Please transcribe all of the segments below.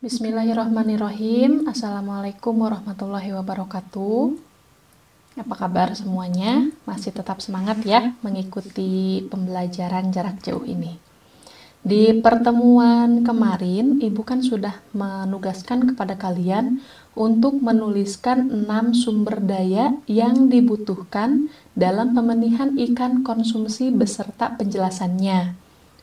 Bismillahirrahmanirrahim. Assalamualaikum warahmatullahi wabarakatuh. Apa kabar semuanya? Masih tetap semangat ya mengikuti pembelajaran jarak jauh ini. Di pertemuan kemarin, Ibu kan sudah menugaskan kepada kalian untuk menuliskan 6 sumber daya yang dibutuhkan dalam pemenihan ikan konsumsi beserta penjelasannya.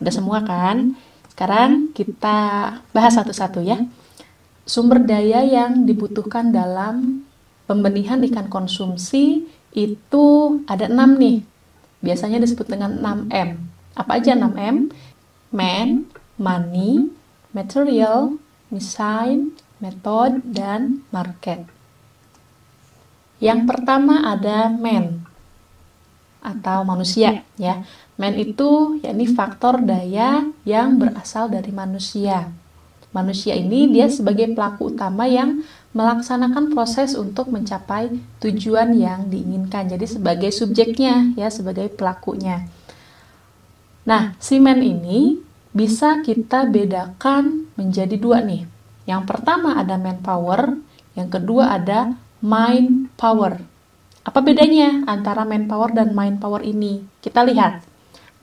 Udah semua kan? Sekarang kita bahas satu-satu ya. Sumber daya yang dibutuhkan dalam pembenihan ikan konsumsi itu ada 6 nih. Biasanya disebut dengan 6M. Apa aja 6M? Man, money, material, machine, method, dan market. Yang pertama ada man atau manusia ya. Man itu yakni faktor daya yang berasal dari manusia. Manusia ini dia sebagai pelaku utama yang melaksanakan proses untuk mencapai tujuan yang diinginkan. Jadi sebagai subjeknya ya, sebagai pelakunya. Nah, si man ini bisa kita bedakan menjadi dua nih. Yang pertama ada manpower, yang kedua ada mind power. Apa bedanya antara manpower dan mind power ini? Kita lihat.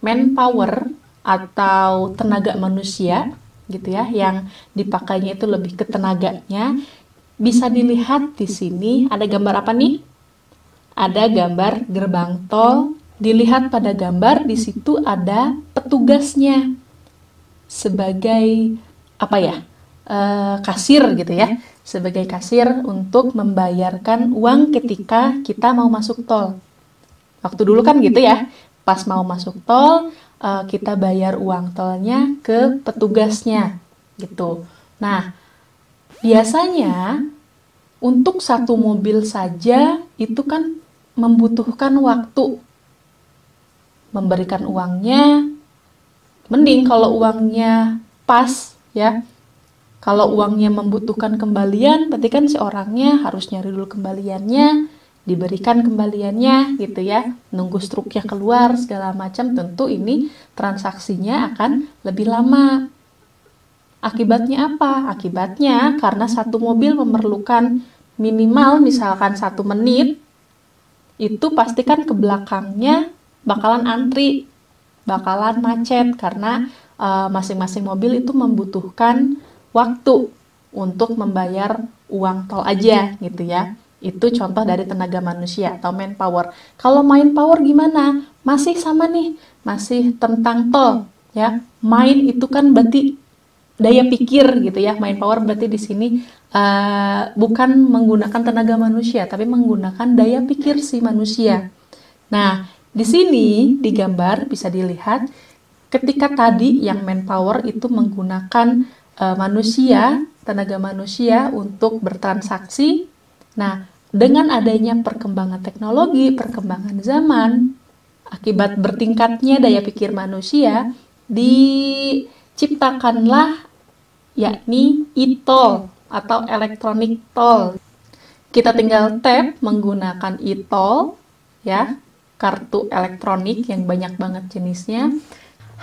Manpower atau tenaga manusia gitu ya, yang dipakainya itu lebih ke tenaganya. Bisa dilihat di sini ada gambar apa nih? Ada gambar gerbang tol. Dilihat pada gambar di situ ada petugasnya sebagai apa ya? Kasir gitu ya. Sebagai kasir untuk membayarkan uang ketika kita mau masuk tol. Waktu dulu kan gitu ya. Pas mau masuk tol, kita bayar uang tolnya ke petugasnya, gitu. Nah, biasanya untuk satu mobil saja itu kan membutuhkan waktu. Memberikan uangnya, mending kalau uangnya pas, ya. Kalau uangnya membutuhkan kembalian, berarti kan si orangnya harus nyari dulu kembaliannya, diberikan kembaliannya gitu ya, nunggu struknya keluar segala macam, tentu ini transaksinya akan lebih lama. Akibatnya apa? Akibatnya karena satu mobil memerlukan minimal misalkan 1 menit, itu pastikan ke belakangnya bakalan antri, bakalan macet karena masing-masing mobil itu membutuhkan waktu untuk membayar uang tol aja gitu ya. Itu contoh dari tenaga manusia atau manpower. Kalau mind power gimana? Masih sama nih, masih tentang tol ya. Mind itu kan berarti daya pikir gitu ya. Mind power berarti di sini bukan menggunakan tenaga manusia, tapi menggunakan daya pikir si manusia. Nah, di sini di gambar bisa dilihat ketika tadi yang manpower itu menggunakan manusia, tenaga manusia untuk bertransaksi. Nah, dengan adanya perkembangan teknologi, perkembangan zaman, akibat bertingkatnya daya pikir manusia, diciptakanlah yakni e-toll atau electronic toll. Kita tinggal tap menggunakan e-toll, ya, kartu elektronik yang banyak banget jenisnya,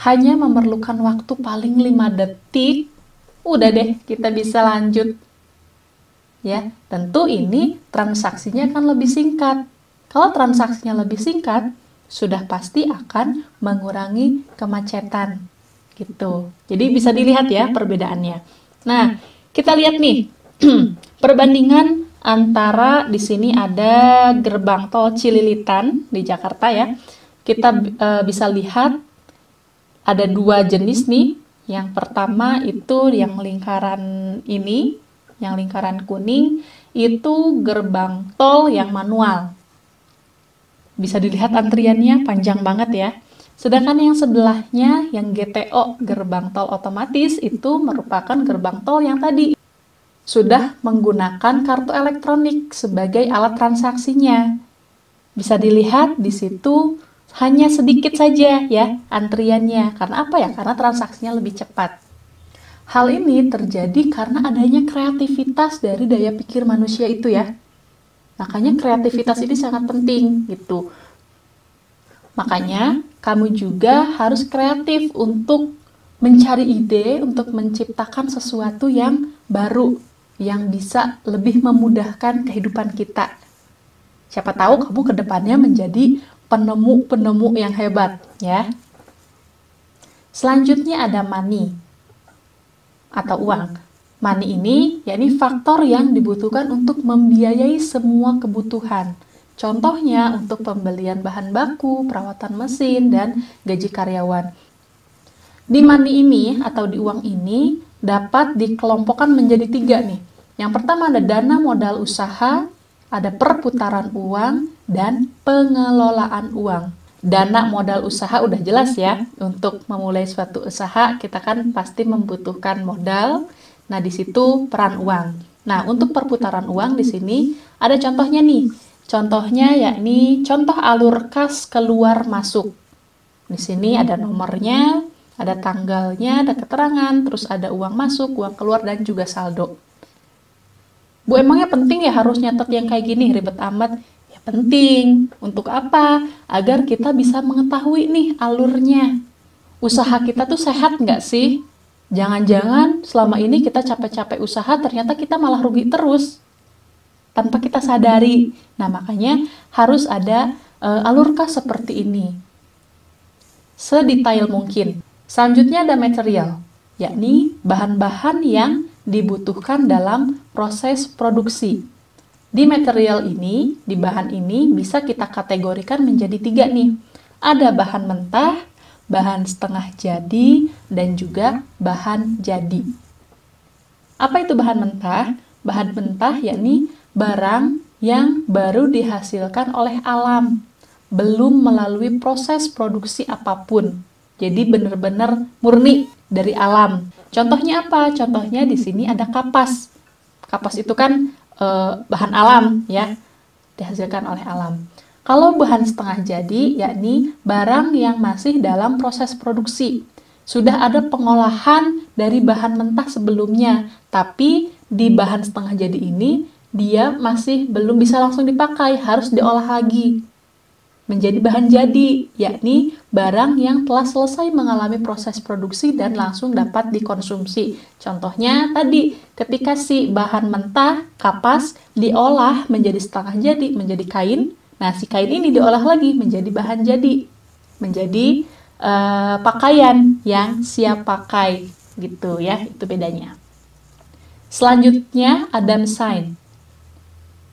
hanya memerlukan waktu paling 5 detik, udah deh kita bisa lanjut. Ya, tentu ini transaksinya akan lebih singkat. Kalau transaksinya lebih singkat, sudah pasti akan mengurangi kemacetan. Gitu. Jadi bisa dilihat ya perbedaannya. Nah, kita lihat nih perbandingan antara di sini ada gerbang tol Cililitan di Jakarta ya. Kita bisa lihat ada 2 jenis nih. Yang pertama itu yang lingkaran ini, yang lingkaran kuning, itu gerbang tol yang manual. Bisa dilihat antriannya panjang banget ya. Sedangkan yang sebelahnya, yang GTO, gerbang tol otomatis, itu merupakan gerbang tol yang tadi sudah menggunakan kartu elektronik sebagai alat transaksinya. Bisa dilihat di situ hanya sedikit saja ya antriannya. Karena apa ya? Karena transaksinya lebih cepat. Hal ini terjadi karena adanya kreativitas dari daya pikir manusia itu ya. Makanya kreativitas ini sangat penting gitu. Makanya kamu juga harus kreatif untuk mencari ide, untuk menciptakan sesuatu yang baru yang bisa lebih memudahkan kehidupan kita. Siapa tahu kamu ke depannya menjadi penemu-penemu yang hebat, ya. Selanjutnya ada money atau uang. Money ini yakni faktor yang dibutuhkan untuk membiayai semua kebutuhan. Contohnya untuk pembelian bahan baku, perawatan mesin, dan gaji karyawan. Di money ini atau di uang ini dapat dikelompokkan menjadi 3 nih. Yang pertama ada dana modal usaha, ada perputaran uang, dan pengelolaan uang. Dana modal usaha udah jelas ya, untuk memulai suatu usaha kita kan pasti membutuhkan modal. Nah, di situ peran uang. Nah, untuk perputaran uang di sini ada contohnya nih. Contohnya yakni contoh alur kas keluar masuk. Di sini ada nomornya, ada tanggalnya, ada keterangan, terus ada uang masuk, uang keluar, dan juga saldo. Bu, emangnya penting ya harus nyatet yang kayak gini, ribet amat? Ya penting. Untuk apa? Agar kita bisa mengetahui nih alurnya. Usaha kita tuh sehat nggak sih? Jangan-jangan selama ini kita capek-capek usaha, ternyata kita malah rugi terus tanpa kita sadari. Nah, makanya harus ada alur kas seperti ini. Sedetail mungkin. Selanjutnya ada material, yakni bahan-bahan yang dibutuhkan dalam proses produksi. Di material ini, di bahan ini bisa kita kategorikan menjadi 3 nih. Ada bahan mentah, bahan setengah jadi, dan juga bahan jadi. Apa itu bahan mentah? Bahan mentah yakni barang yang baru dihasilkan oleh alam, belum melalui proses produksi apapun. Jadi benar-benar murni dari alam. Contohnya apa? Contohnya di sini ada kapas. Kapas itu kan bahan alam ya, dihasilkan oleh alam. Kalau bahan setengah jadi, yakni barang yang masih dalam proses produksi. Sudah ada pengolahan dari bahan mentah sebelumnya, tapi di bahan setengah jadi ini, dia masih belum bisa langsung dipakai, harus diolah lagi menjadi bahan jadi, yakni barang yang telah selesai mengalami proses produksi dan langsung dapat dikonsumsi. Contohnya tadi, ketika si bahan mentah, kapas, diolah menjadi setengah jadi, menjadi kain. Nah, si kain ini diolah lagi menjadi bahan jadi, menjadi pakaian yang siap pakai, gitu ya, itu bedanya. Selanjutnya ada mesin,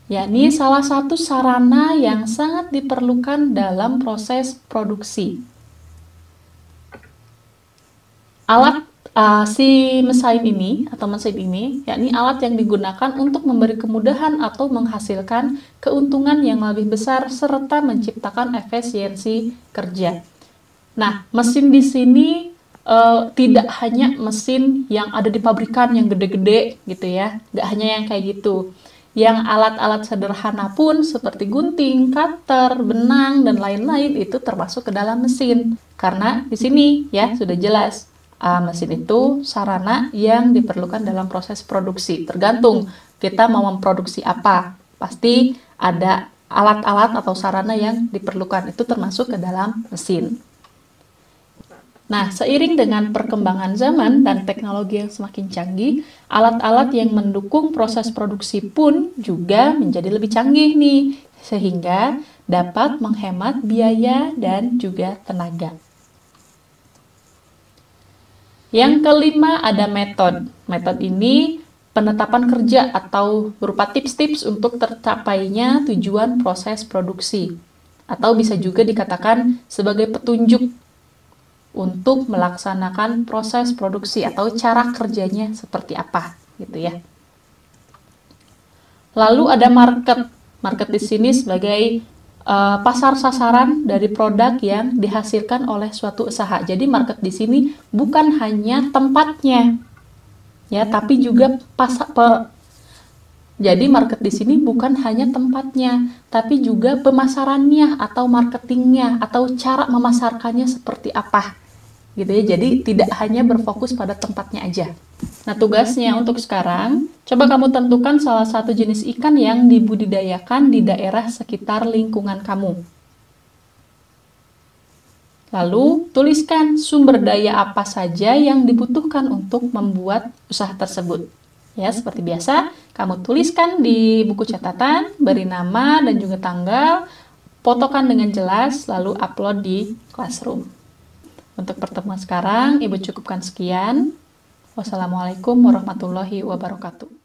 yakni salah satu sarana yang sangat diperlukan dalam proses produksi. Alat si mesin ini atau mesin ini, yakni alat yang digunakan untuk memberi kemudahan atau menghasilkan keuntungan yang lebih besar serta menciptakan efisiensi kerja. Nah, mesin di sini tidak hanya mesin yang ada di pabrikan yang gede-gede gitu ya, nggak hanya yang kayak gitu. Yang alat-alat sederhana pun seperti gunting, cutter, benang, dan lain-lain itu termasuk ke dalam mesin. Karena di sini ya sudah jelas, mesin itu sarana yang diperlukan dalam proses produksi. Tergantung kita mau memproduksi apa, pasti ada alat-alat atau sarana yang diperlukan, itu termasuk ke dalam mesin. Nah, seiring dengan perkembangan zaman dan teknologi yang semakin canggih, alat-alat yang mendukung proses produksi pun juga menjadi lebih canggih nih, sehingga dapat menghemat biaya dan juga tenaga. Yang kelima ada metode. Metode ini penetapan kerja atau berupa tips-tips untuk tercapainya tujuan proses produksi, atau bisa juga dikatakan sebagai petunjuk untuk melaksanakan proses produksi atau cara kerjanya seperti apa gitu ya. Lalu ada market. Market di sini sebagai pasar sasaran dari produk yang dihasilkan oleh suatu usaha. Jadi market di sini bukan hanya tempatnya ya, tapi juga jadi market di sini bukan hanya tempatnya, tapi juga pemasarannya atau marketingnya atau cara memasarkannya seperti apa. Gitu ya, jadi tidak hanya berfokus pada tempatnya aja. Nah, tugasnya untuk sekarang, coba kamu tentukan salah satu jenis ikan yang dibudidayakan di daerah sekitar lingkungan kamu. Lalu, tuliskan sumber daya apa saja yang dibutuhkan untuk membuat usaha tersebut. Ya, seperti biasa, kamu tuliskan di buku catatan, beri nama dan juga tanggal, fotokan dengan jelas, lalu upload di Classroom. Untuk pertemuan sekarang, Ibu cukupkan sekian. Wassalamualaikum warahmatullahi wabarakatuh.